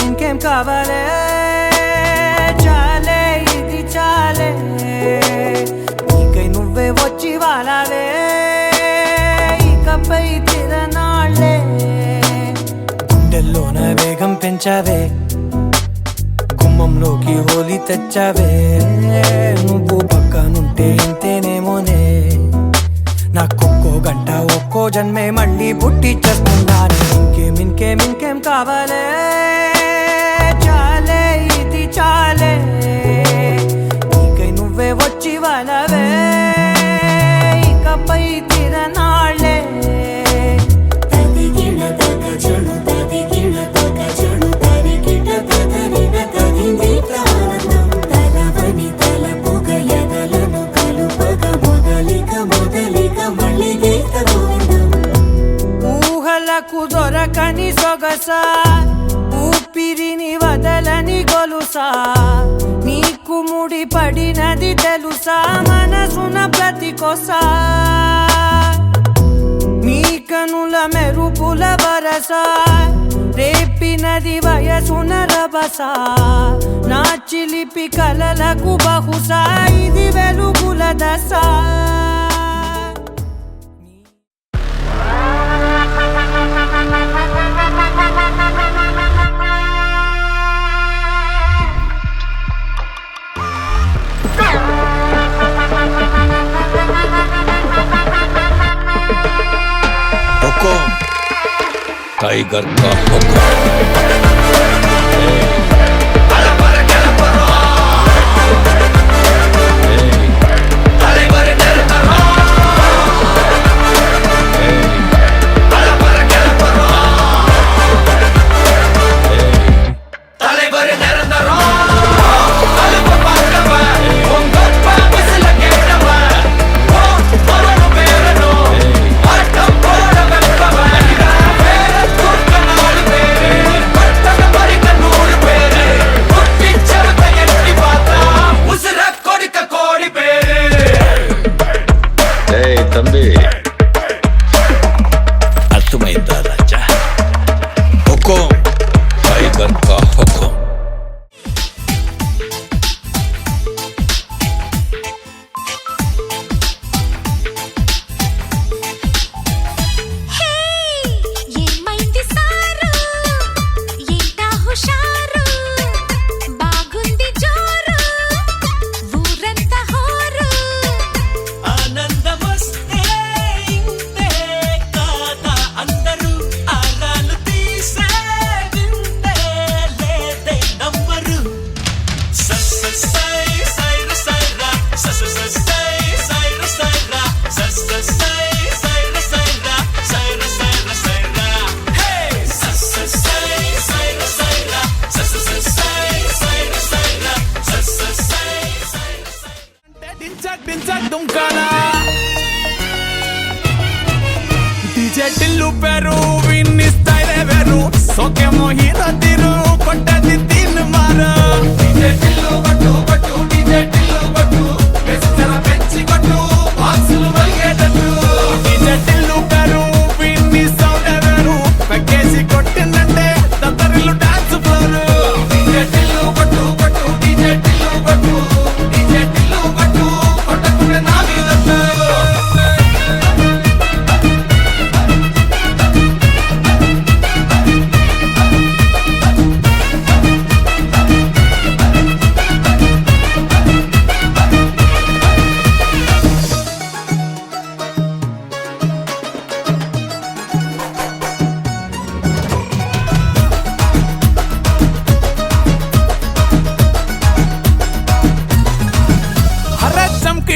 ఇంకేం కావాలే చాలే ఇది చాలే నీకై నువ్వే వచ్చి వాలావే ఇకపై తిరనాళ్ళే గుండెల్లోన వేగం పెంచావే గుమ్మంలోకి హోలీ తెచ్చావే నువ్వు పక్కనుంటే ఇంతేనేమోనే నాకొక్కో గంట ఒక్కో జన్మే మళ్ళీ పుట్టి చేస్తున్నాను ఇంకేం కావాలే చాలే ఇది చాలే నీకై నువ్వే వచ్చి వాలవే ఇకపై తిరనాళ్ళే ఊహలకు దొరకని సొగసా ఊపిరిని వదలని గొలుసా నీకు ముడి పడినది తెలుసా మనసున ప్రతి కొసా నీ కనుల మెరుపుల వరసా రేపినది వయసున రభసా నా చిలిపి కలలకు బహుశా ఇది వెలుగుల దశ टाइगर का हुक्म तंबी अर्थमैंदा राजा हुक्म टाइगर का हुक्म టిల్లు పెరు విన్ని స్టైల్ వెరు సోకే మోహిరా తిరు కొట్టది తిన్ మారా డీజే టిల్లు కొట్టు డీజే టిల్లు కొట్టు బెస్సర పెంచి కొట్టు బాక్సులు వలిగేటట్టు డీజే టిల్లు పెరు విన్ని సౌండ్ వెరు పక్కేసి కొట్టిందంటే దత్తరిల్లు డాన్స్ ఫ్లోర్ డీజే టిల్లు కొట్టు డీజే టిల్లు కొట్టు డీజే టిల్లు కొట్టు కొట్టకుంటే నా మీదట్టు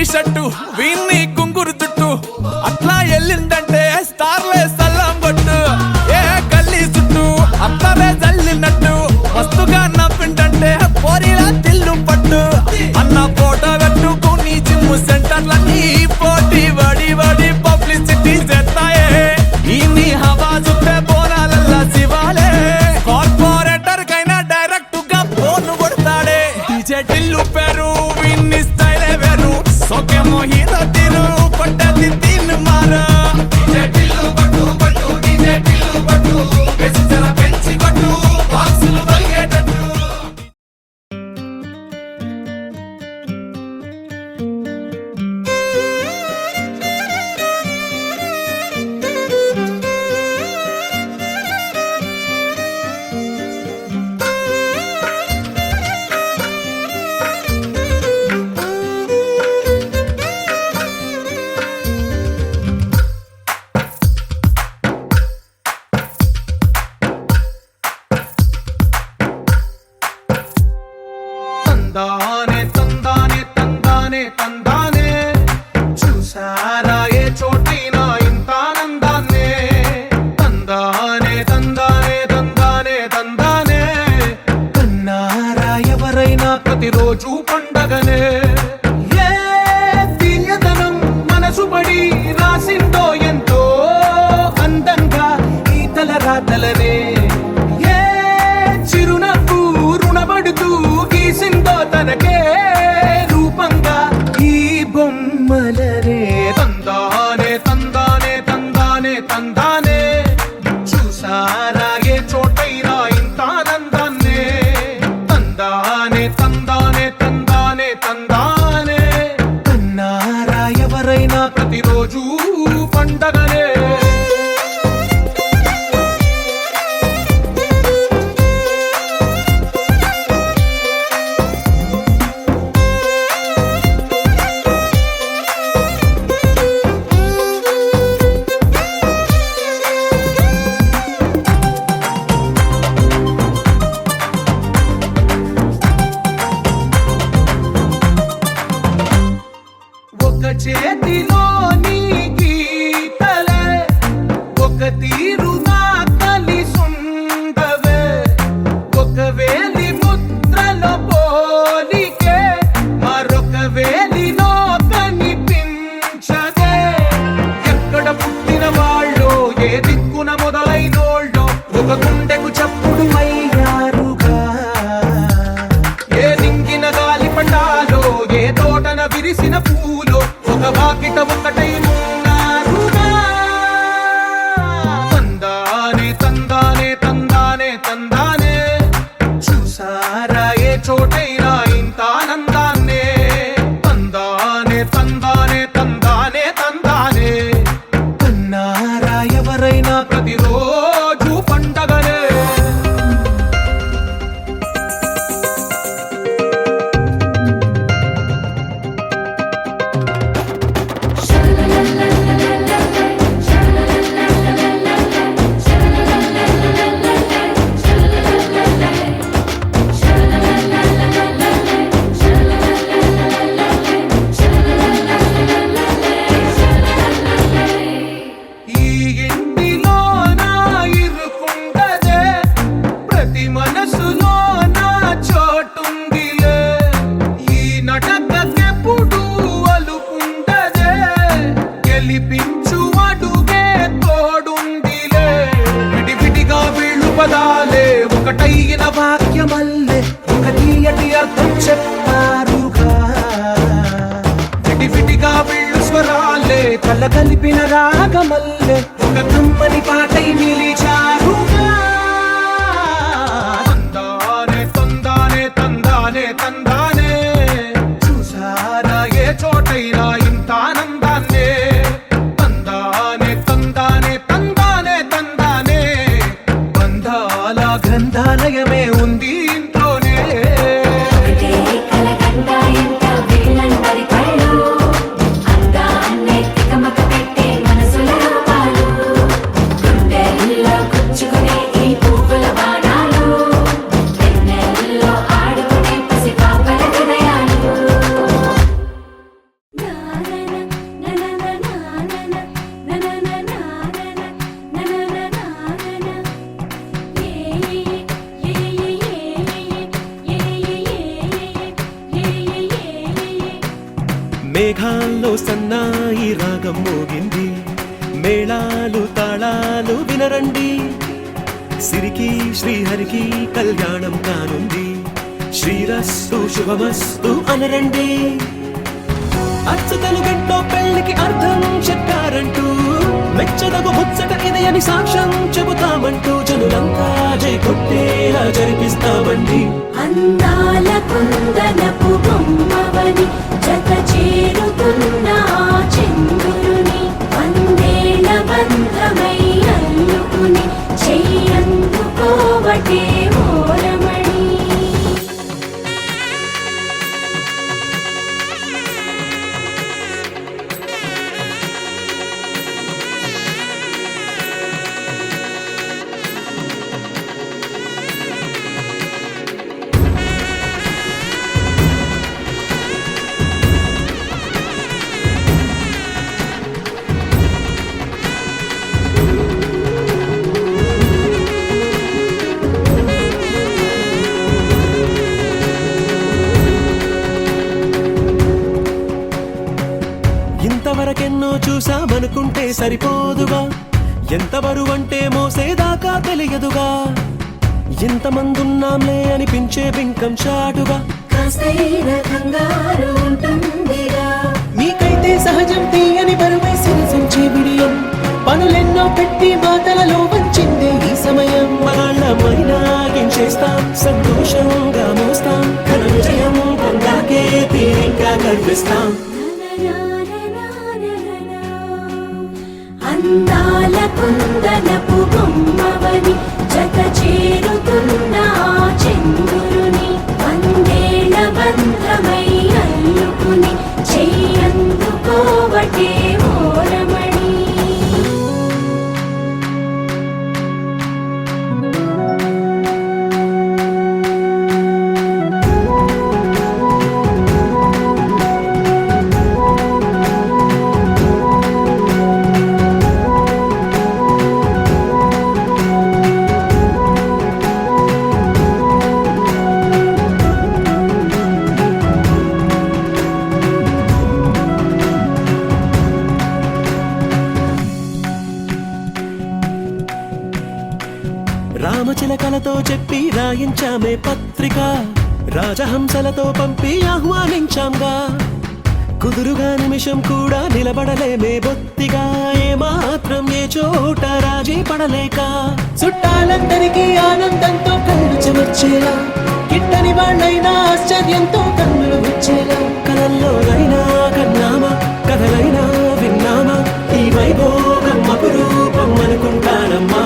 షట్టు వీన్ని గుంగురు చుట్టూ అట్లా ఎల్లిందంటే స్టార్లే సల్లం కొట్టు ఏ గల్లీ చుట్టూ అట్లనే జల్లినట్టు మస్తుగా నవ్విందంటే డీజే టిల్లు పేరు విన్ని స్టైలే వేరు సోకేమో హీరో తీరు కొట్టది తీన్ మారు డీజే టిల్లు కొట్టు కొట్టు డీజే టిల్లు కొట్టు బేస్ జర పెంచి కొట్టు బాక్సులు వలిగేటట్టు తందానే తందానే తందానే తందానే చూసారా ఏ చోటైనా ఇంత ఆనందాన్నే తందానే తందానే తందానే తందానే కన్నారా ఎవరైనా ప్రతిరోజు పండగనే ఏ తీయదనం మనసు పడి రాసిందో ఎంతో అందంగా ఈ తల రాతలనే ఏ చిరునవ్వు రుణపడుతూ గీసిందో తనకే రూపంగా ఈ బొమ్మలనే తందానే తందానే తందానే తందానే చూసారా ఏ చోటైనా ఇంత ఆనందాన్నే తందానే తందానే తందానే తందానే కన్నారా ఎవరైనా ప్రతిరోజు పండగనే ఒక చేతిలో నీ గీతలే ఒక తీరుగా కలిసుండవే ఒక వేలి ముద్రలో పోలికే మరొక వేలిలో కనిపించదే ఎక్కడ పుట్టిన వాళ్ళో ఏ దిక్కున మొదలైనోళ్ళో ఒక గుండెకు చప్పుడు అయ్యారుగా ఏ నింగిన గాలి పటాలో ఏ తోటన విరిసిన పూలో ఒక వాకిట ఒకటై ఉన్నారుగా తందానే తందానే తందానే తందానే చూసారా ఏ చోటైనా ఇంత ఆనందాన్నే తందానే తందానే తందానే తందానే కన్నారా ఎవరైనా ప్రతిరోజు పండగనే ఈ ఇంటిలో నా ఇరుకుండదే ప్రతి మనసులో నా చోటుందిలే ఈ నటకెప్పుడు అలుకుండదే గెలిపించు అడుగే తోడుందిలే విడివిడిగా వీళ్ళు పదాలే ఒకటైన వాక్యమల్లే ఒక తీయటి అర్థం చెప్పారుగా విడివిడిగా వీళ్ళు స్వరాలే కల కలిపిన రాగమల్లే ఒక కమ్మని పాటై నిలిచారుగా తందానే తందానే తందానే తందానే చూసారా ఏ చోటైనా ఇంత ఆనందాన్నే తందానే తందానే తందానే తందానే బంధాల గ్రంథాలయమే ఉంది ఇంట్లోనే ఒకటే కలకండ ఎంత వీళ్ళందరి కళ్ళు అందాన్నే తికమక పెట్టే మనసుల రూపాలు గుండెల్లో గుచ్చుకునే ఈ పువ్వుల బాణాలు వెన్నెల్లో ఆడుకునే పసిపాపల హృదయాలు మేఘాల్లో సన్నాయి రాగం మోగింది, మేళాలు తాళాలు వినరండి, సిరికి శ్రీహరికి కళ్యాణం కానుంది. శ్రీరస్తు శుభమస్తు అనరండి. అచ్చ తెలుగింటో పెళ్లికి అర్థం చెప్పారంటూ మెచ్చదగు ముచ్చట ఇది అని సాక్ష్యం చెబుతామంటూ జనులంతా జై కొట్టేలా జరిపిస్తామండి. అందాల కుందనపు బొమ్మవని జత చేరుతున్న ఆ చంద్రుని వందేల బంధమై అల్లుకుని చెయ్యందుకోవటే ఓరమణి. ఇంతవరకెన్నో చూసామనుకుంటే సరిపోదుగా, ఎంత బరువంటే మోసేదాకా తెలియదుగా. ఇంతమందున్నాంలే అనిపించే బింకం చాటుగా కాస్తైన కంగారు ఉంటుందిగా. మీకైతే సహజం తీయని బరువే సిరిసంచే బిడియం. పనులెన్నో పెట్టి మాటలలో వచ్చిందే ఈ సమయం. మనాళ్ళమైనా గించేస్తాం, సంతోషంగా మోస్తాం, ఘన విజయం పొందాకే తీరిగ్గా కనిపిస్తాం. అందాల కుందనపు బొమ్మవని జత చేరుతున్న ఆ చంద్రుని వందేల బంధమై అల్లుకుని చెయ్యందుకోవటే ఓరమణి. రామచిలకలతో చెప్పి రాయించామే పత్రిక, రాజహంసలతో పంపి ఆహ్వానించాంగా. కుదురుగా నిమిషం కూడా నిలబడలేమే బొత్తిగా, ఏ మాత్రం ఏ చోట రాజీ పడలేక. చుట్టాలందరికీ ఆనందంతో కళ్ళు చెమర్చేలా, గిట్టని వాళ్ళైనా ఆశ్చర్యంతో కన్నులు వచ్చేలా. కలల్లోనైనా కన్నామా, కథలైనా విన్నామా, ఈ వైభోగం అపురూపం అనుకుంటానమ్మా.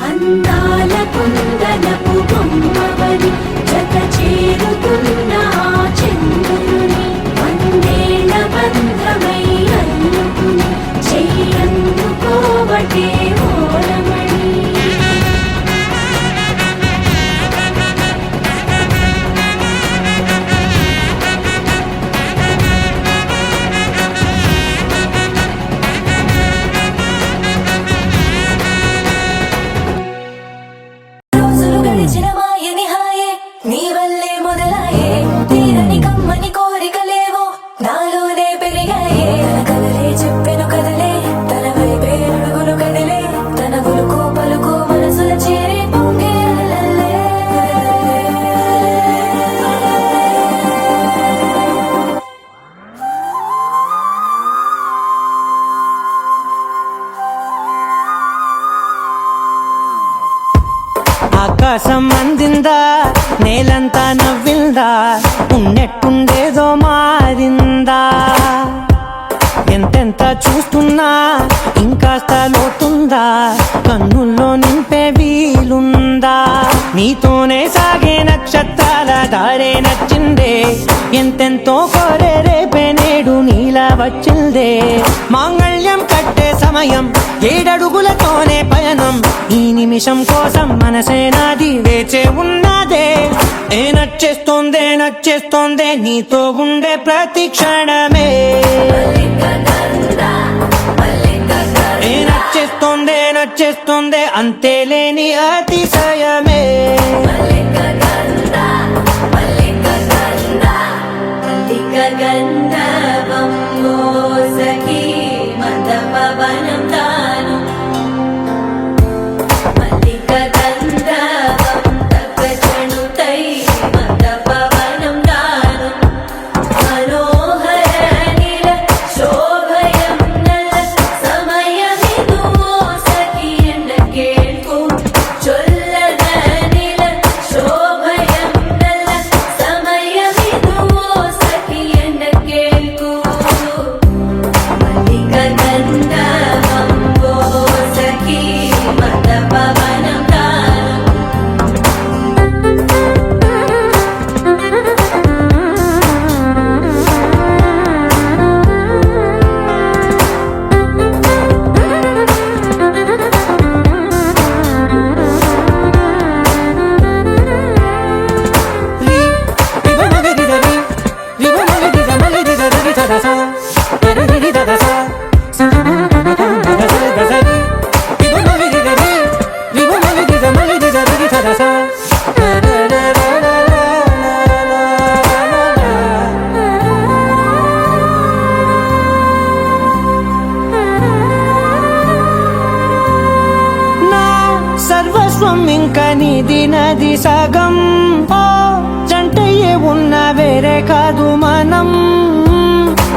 అందాల కుందనపు బొమ్మవని జత చేరుతున్న ఆ చంద్రుని వందేల బంధమై అల్లుకుని చెయ్యందుకోవటే ఓరమణి. రోజులు గడిచిన మాయని హాయే నీ వల్లే మొదలాయే, తీరని కమ్మని కోరికలేవో నాలోనే పెరిగాయే. తన కదలే చెప్పెను కదలే, తన వైపే అడుగులు కదిలే, తన ఉలుకు పలుకు మనసుల చేరి పొంగే అలలే. ఆకాశం అందిందా, నేలంతా నవ్విందా, ఉన్నట్టుండేదో మారిందా. ఎంతెంత చూస్తున్నా ఇంకాస్త లోతుందా, కన్నుల్లో నింపే వీలుందా. నీతోనే సాగే నక్షత్రాల దారే నచ్చిందే, ఎంతెంతో కోరే రేపే నేడు నీలా వచ్చిందే. మాంగళ్యం కట్టే సమయం, 7 అడుగులతోనే పయనం, ఈ నిమిషం కోసం మనసే నాది వేచే ఉన్నదే. ఏ నచ్చేస్తోందే నచ్చేస్తోందే నీతో ఉండే ప్రతి క్షణమే. ఏ నచ్చేస్తోందే నచ్చేస్తోందే అంతేలేని అతిశయమే. గంధర్వం మోసకి మందపవనం తాను, మల్లిక గంధర్వం విశ్వం ఇంకా నీది నది సగం ఓ జంటయ్యే ఉన్న వేరే కాదు మనం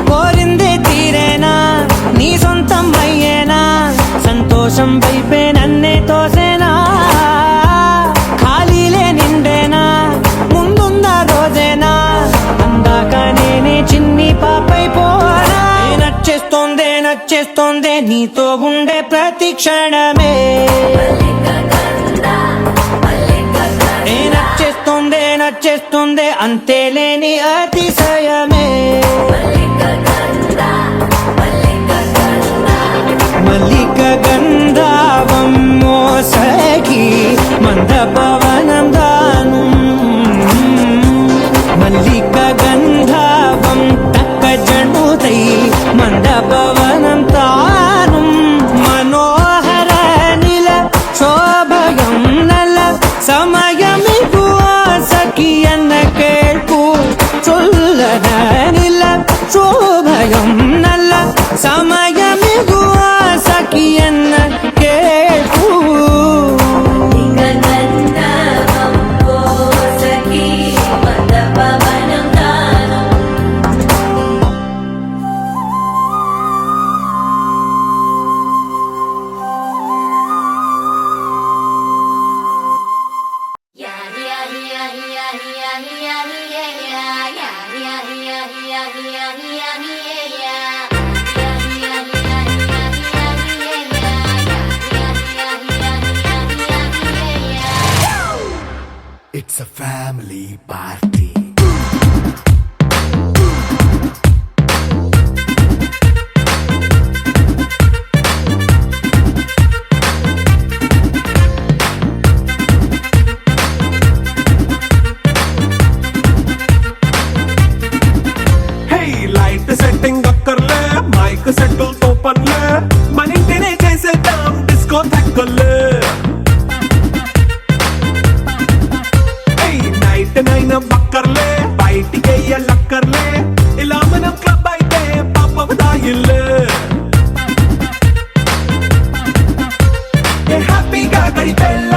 కోరిందే తీరేనా నీ సొంతం అయ్యేనా సంతోషం వైపే నన్నే తోసేనా ఖాళీలే నిండేనా ముందుందా రోజేనా అందాక నేనే చిన్ని పాపై పోనా నచ్చేస్తోందే నీతో ఉండే ప్రతి క్షణమే నచ్చేస్తోందే అంతేలేని అతిశయమే మల్లిక గంధావం మోసగి మంద పవనం దాను మల్లిక గంధావం తక్క జణుదై మంద పవనం తాను మనోహర నిల శోభయం నల సమయమిగు సఖియన్న కేൾపు చొల్లన నిల శోభయం నల్ల సమయమిగు సఖియన్న కేൾపు It's a family party. Hey, light setting అక్కర్లే మైక్ సెట్టు తో పనులే మన ఇంటినే చేసేద్దాం డిస్కో తక్కలే నైనా బక్కర్లే బయటికి లక్కర్లే ఇలా మనం క్లబ్ అయితే పాపం దాయిల్లే హ్యాపీగా గడిపెళ్ళ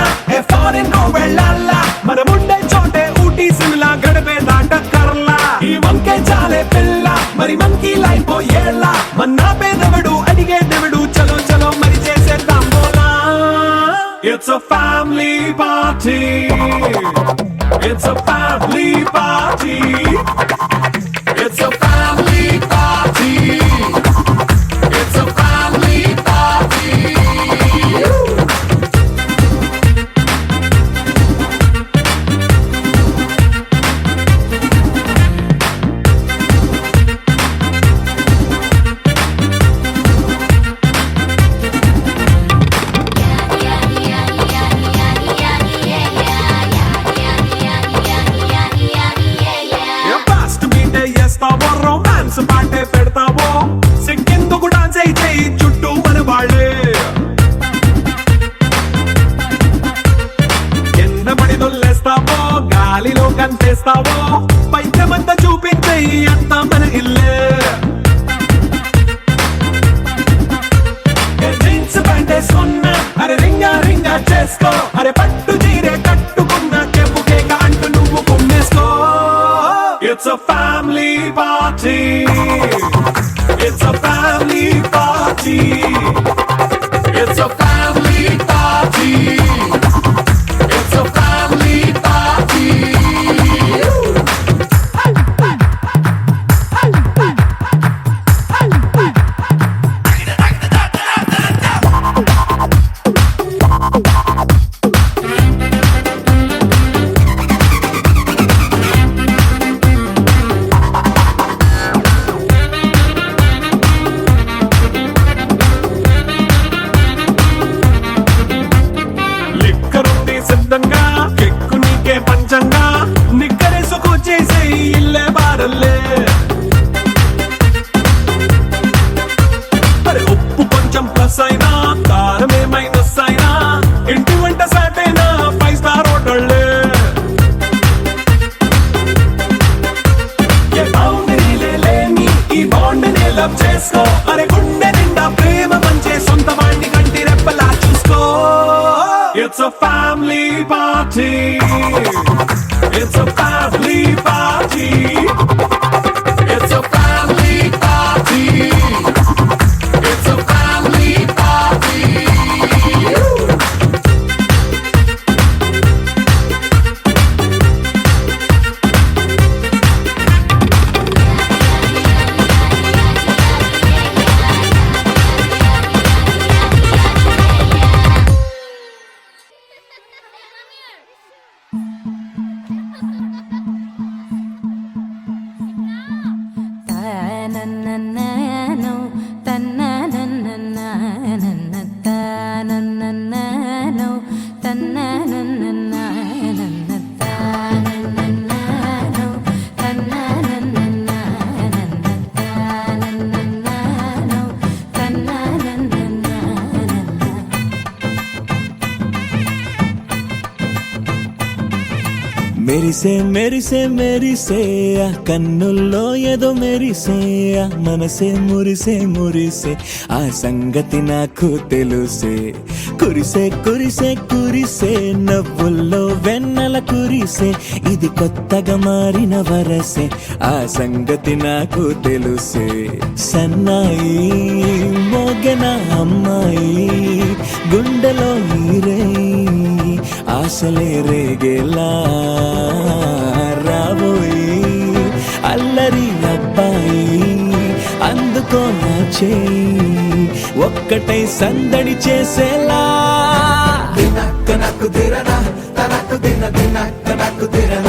ఫారెన్ కో వెళ్ళాల మనం ఉండే చోటే ఊటీ సిమ్లా గడిపే దాటక్కర్లా ఈ వంకే చాలే పిల్ల మరి మనకి లైఫ్ ఏళ్ళ మన్నా పేదవడు అడిగే దేవుడు చలో చలో మరి చేసేద్దాం బోలా it's a family party It's a family party. It's a family party. It's a family party. Romance పాటే పెడతావో సిగ్గెందుకు డాన్స్ అయితే చుట్టూ మన వాళ్ళే ఎన్న పడి దొల్లేస్తావో గాలిలో కంచేస్తావో పైద్యమంతా చూపించే అంతా మన ఇల్లే జీన్స్ ప్యాంటేసుకున్నా అరే రింగా రింగా చేసుకో అరే పట్టు చీరే కట్టుకున్న కెప్పు కేక అంటూ నువ్వు కుమ్మేసుకో It's a family party. It's a family party. It's a family party. It's a family party. family party. It's a family party. It's a family party. It's a family party. తనననననో, తనననననన, తనననననో, తనననననన, తనననననో, తనననననన, తనననననో, తనననననన. మెరిసే మెరిసే మెరిసే ఆ కన్నుల్లో ఏదో మెరిసే ఆ మనసే మురిసే మురిసే ఆ సంగతి నాకు తెలుసే కురిసే కురిసే కురిసే నవ్వుల్లో వెన్నెల కురిసే ఇది కొత్తగా మారిన వరసే ఆ సంగతి నాకు తెలుసే సన్నాయి మోగన అమ్మాయి గుండెలో నీరే ఆశలే రేగేలా రాబోయి అల్లరి అబ్బాయి అందుకో నా చేయి ఒక్కటై సందడి చేసేలా దినక్క నక్కు దిరనా తనక్కు దిన దినక్క నక్కు దిరనా